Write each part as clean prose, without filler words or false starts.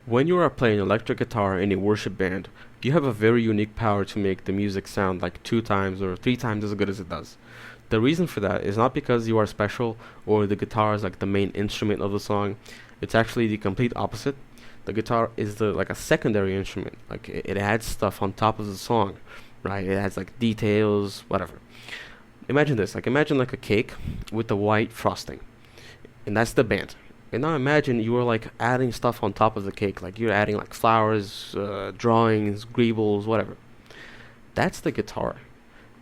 When you are playing electric guitar in a worship band, you have a very unique power to make the music sound like 2 times or 3 times as good as it does. The reason for that is not because you are special or the guitar is like the main instrument of the song. It's actually the complete opposite. The guitar is the like a secondary instrument. Like it adds stuff on top of the song, right? It adds like details, whatever. Imagine this. Like imagine like a cake with the white frosting, and that's the band. And now imagine you are like adding stuff on top of the cake, like you're adding like flowers, drawings, greebles, whatever. That's the guitar.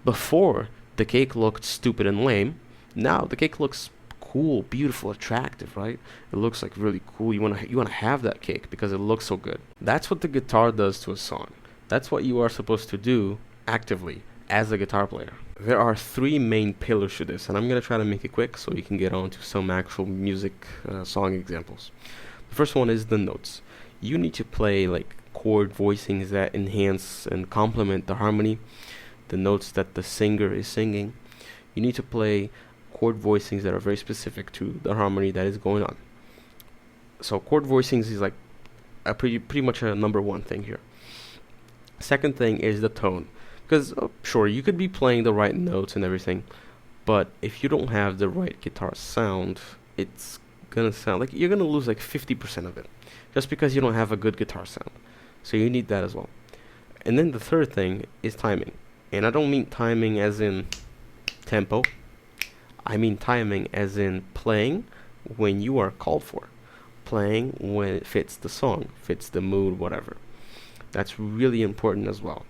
Before, the cake looked stupid and lame. Now the cake looks cool, beautiful, attractive, right? It looks like really cool. You wanna have that cake because it looks so good. That's what the guitar does to a song. That's what you are supposed to do actively as a guitar player. There are three main pillars to this, and I'm gonna try to make it quick so we can get on to some actual music song examples. The first one is the notes. You need to play like chord voicings that enhance and complement the harmony, the notes that the singer is singing. You need to play chord voicings that are very specific to the harmony that is going on. So chord voicings is like a pretty much a number one thing here. Second thing is the tone. Because, sure, you could be playing the right notes and everything, but if you don't have the right guitar sound, it's gonna sound like you're gonna lose like 50% of it just because you don't have a good guitar sound. So you need that as well. And then the third thing is timing. And I don't mean timing as in tempo, I mean timing as in playing when you are called for, playing when it fits the song, fits the mood, whatever. That's really important as well.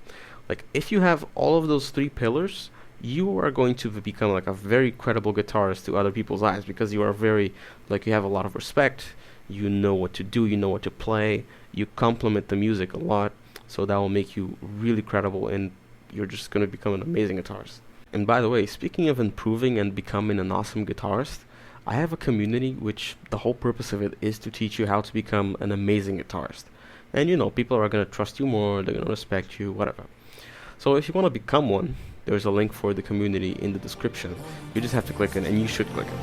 Like if you have all of those three pillars, you are going to become like a very credible guitarist to other people's eyes because you are very like you have a lot of respect, you know what to do, you know what to play, you complement the music a lot, so that will make you really credible and you're just going to become an amazing guitarist. And by the way, speaking of improving and becoming an awesome guitarist, I have a community which the whole purpose of it is to teach you how to become an amazing guitarist. And you know, people are going to trust you more, they're going to respect you, whatever. So if you want to become one, there's a link for the community in the description. You just have to click it, and you should click it.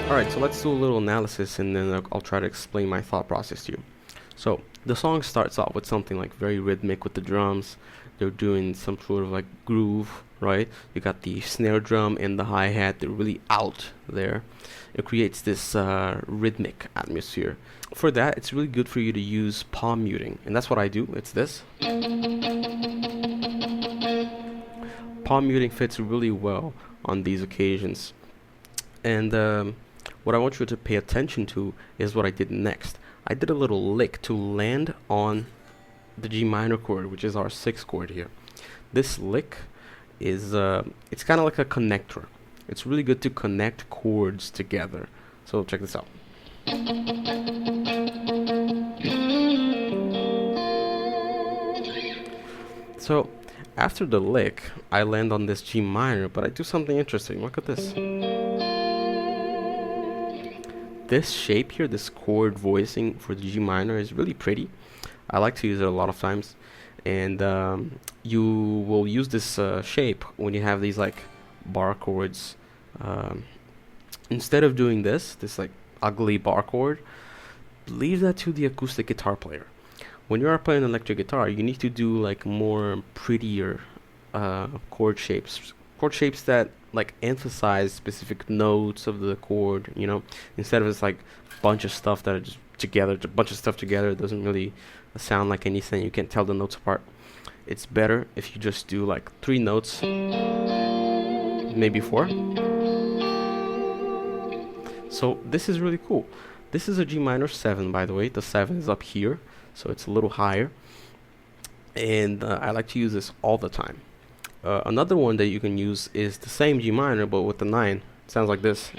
Alright, so let's do a little analysis and then I'll try to explain my thought process to you. So, the song starts off with something like very rhythmic with the drums. They're doing some sort of like groove, right? You got the snare drum and the hi-hat, they're really out there. It creates this rhythmic atmosphere. For that, it's really good for you to use palm muting, and that's what I do. It's this. Palm muting fits really well on these occasions. And what I want you to pay attention to is what I did next. I did a little lick to land on the G minor chord, which is our 6th chord here. This lick is, it's kind of like a connector. It's really good to connect chords together. So check this out. So after the lick, I land on this G minor, but I do something interesting. Look at this. This shape here, this chord voicing for the G minor is really pretty. I like to use it a lot of times. And you will use this shape when you have these like bar chords. Instead of doing this like ugly bar chord, leave that to the acoustic guitar player. When you are playing electric guitar, you need to do like more prettier chord shapes that like emphasize specific notes of the chord. Instead of it's like bunch of stuff that are just together, a bunch of stuff together. It doesn't really sound like anything. You can't tell the notes apart. It's better if you just do like 3 notes, maybe 4. So this is really cool. This is a G minor 7, by the way. The 7 is up here, so it's a little higher. And I like to use this all the time. Another one that you can use is the same G minor, but with the 9. It sounds like this.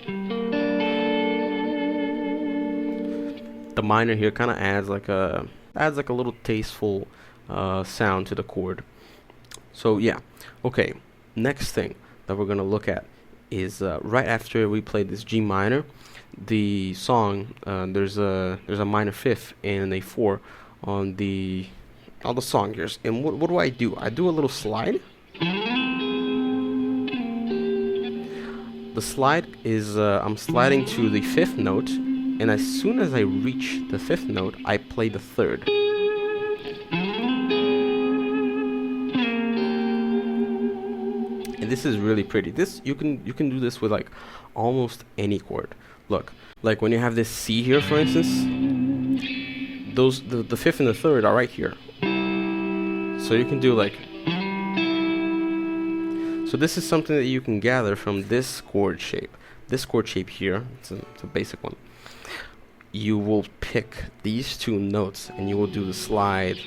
The minor here kind of adds like a little tasteful sound to the chord. So yeah, okay. Next thing that we're gonna look at is right after we play this G minor, the song there's a minor 5th and a 4 on the song here. And what do? I do a little slide. The slide is I'm sliding to the 5th note, and as soon as I reach the 5th note, I play the 3rd. And this is really pretty. This you can do this with like almost any chord. Look, like when you have this C here, for instance, the 5th and the 3rd are right here. So you can do like. So this is something that you can gather from this chord shape. This chord shape here, it's a basic one. You will pick these 2 notes and you will do the slide.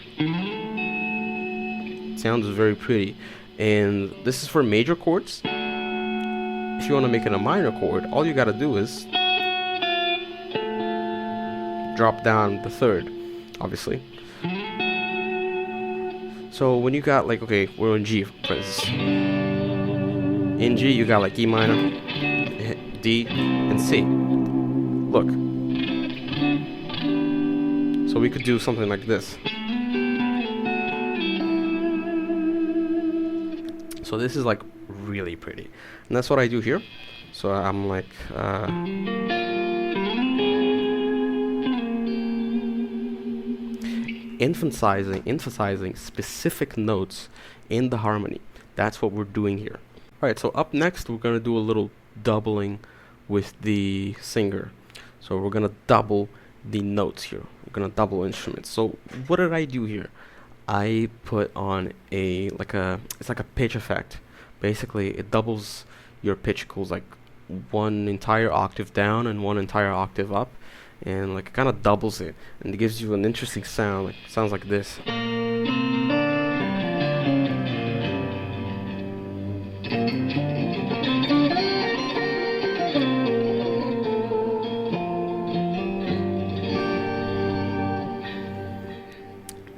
It sounds very pretty. And this is for major chords. If you want to make it a minor chord, all you gotta do is drop down the 3rd, obviously. So when you got like, okay, we're on G, for instance. In G, you got like E minor, D, and C. Look. So we could do something like this. So this is like really pretty. And that's what I do here. So I'm like emphasizing specific notes in the harmony. That's what we're doing here. Alright, so up next we're gonna do a little doubling with the singer. So we're gonna double the notes here. We're gonna double instruments. So what did I do here? I put on it's like a pitch effect. Basically, it doubles your pitch. It goes like 1 entire octave down and 1 entire octave up, and like it kind of doubles it, and it gives you an interesting sound. Like it sounds like this.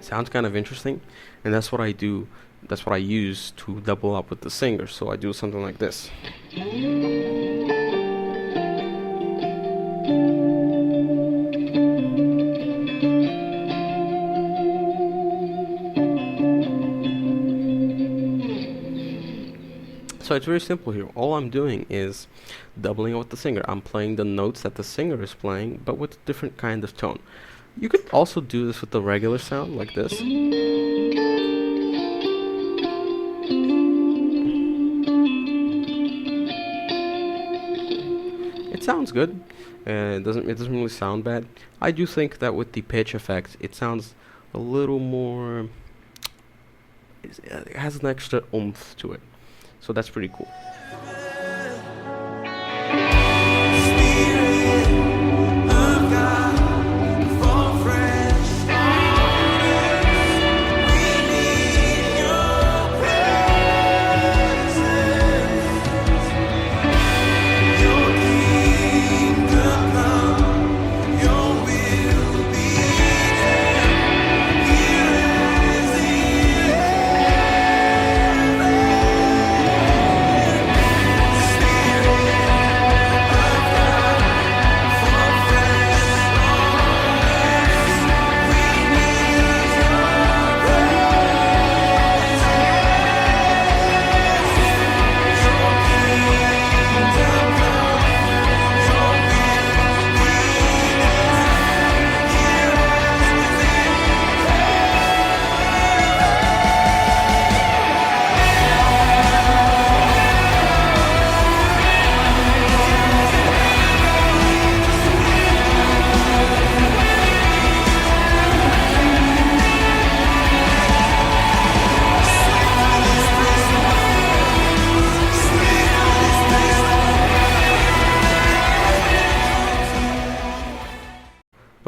Sounds kind of interesting, and that's what I do. That's what I use to double up with the singer. So I do something like this. So it's very simple here. All I'm doing is doubling with the singer. I'm playing the notes that the singer is playing, but with a different kind of tone. You could also do this with the regular sound, like this. It sounds good. It doesn't really sound bad. I do think that with the pitch effect, it sounds a little more. It has an extra oomph to it, so that's pretty cool.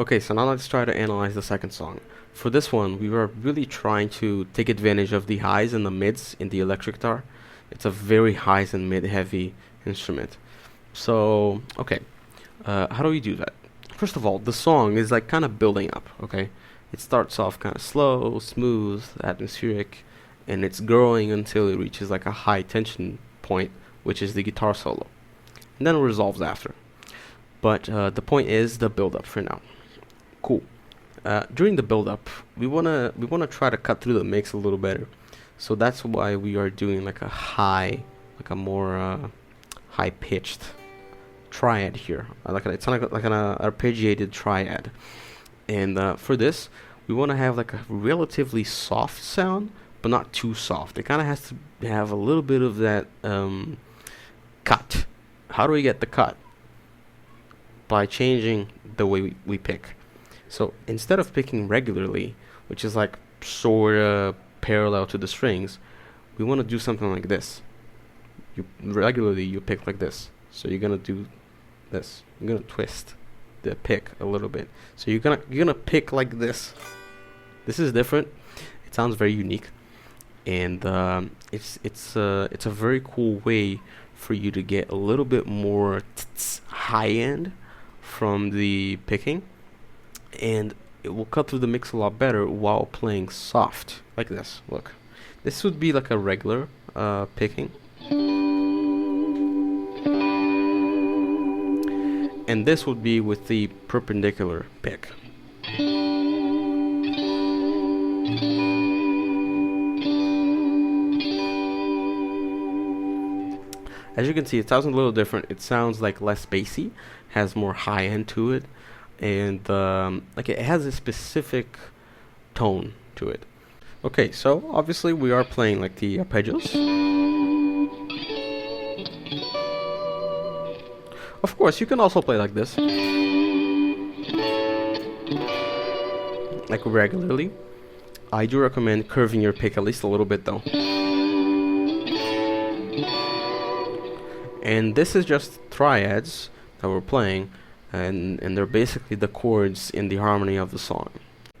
Okay, so now let's try to analyze the second song. For this one, we were really trying to take advantage of the highs and the mids in the electric guitar. It's a very highs and mid heavy instrument. So, okay, how do we do that? First of all, the song is like kind of building up, okay? It starts off kind of slow, smooth, atmospheric, and it's growing until it reaches like a high tension point, which is the guitar solo. And then it resolves after. But the point is the build up for now. Cool. During the build up, we wanna try to cut through the mix a little better. So that's why we are doing like a more high pitched triad here. It's like an arpeggiated triad. And for this, we want to have like a relatively soft sound, but not too soft. It kind of has to have a little bit of that cut. How do we get the cut? By changing the way we pick. So instead of picking regularly, which is like sort of parallel to the strings, we want to do something like this. Regularly you pick like this. So you're gonna do this. You're gonna twist the pick a little bit. So you're gonna pick like this. This is different. It sounds very unique, and it's a very cool way for you to get a little bit more high end from the picking, and it will cut through the mix a lot better while playing soft like this. Look, this would be like a regular picking, and this would be with the perpendicular pick. As you can see, it sounds a little different. It sounds like less bassy, has more high end to it, and like it has a specific tone to it. Okay, so obviously we are playing like the arpeggios. Of course, you can also play like this, like regularly. I do recommend curving your pick at least a little bit though. And this is just triads that we're playing, and they're basically the chords in the harmony of the song.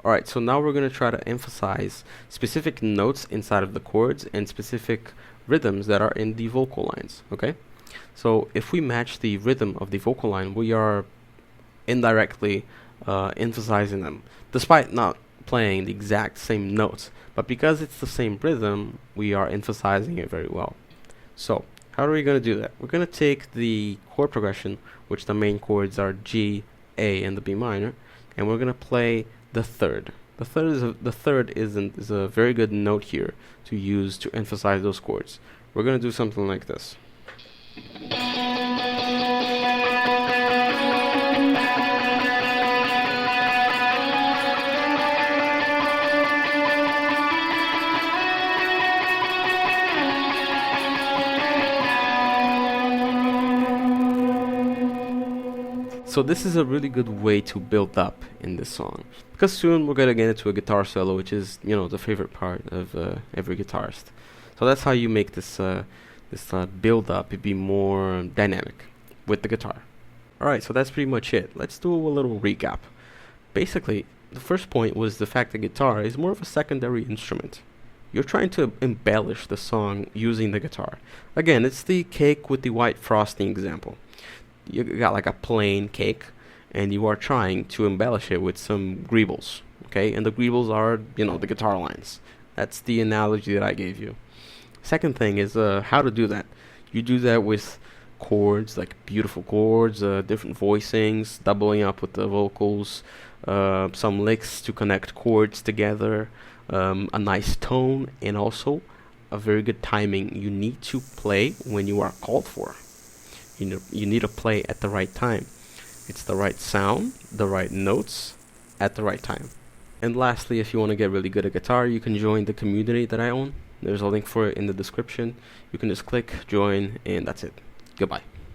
Alright, so now we're going to try to emphasize specific notes inside of the chords and specific rhythms that are in the vocal lines, okay? So if we match the rhythm of the vocal line, we are indirectly emphasizing them, despite not playing the exact same notes. But because it's the same rhythm, we are emphasizing it very well. So how are we going to do that? We're going to take the chord progression, which the main chords are G, A, and the B minor, and we're going to play the third. The third is a very good note here to use to emphasize those chords. We're going to do something like this. So this is a really good way to build up in this song, because soon we're gonna get into a guitar solo, which is, you know, the favorite part of every guitarist. So that's how you make this build up be more dynamic with the guitar. Alright, so that's pretty much it. Let's do a little recap. Basically, the first point was the fact that guitar is more of a secondary instrument. You're trying to embellish the song using the guitar. Again, it's the cake with the white frosting example. You got like a plain cake, and you are trying to embellish it with some greebles, okay? And the greebles are, you know, the guitar lines. That's the analogy that I gave you. Second thing is how to do that. You do that with chords, like beautiful chords, different voicings, doubling up with the vocals, some licks to connect chords together, a nice tone, and also a very good timing. You need to play when you are called for. You need to play at the right time. It's the right sound, the right notes, at the right time. And lastly, if you want to get really good at guitar, you can join the community that I own. There's a link for it in the description. You can just click join, and that's it. Goodbye.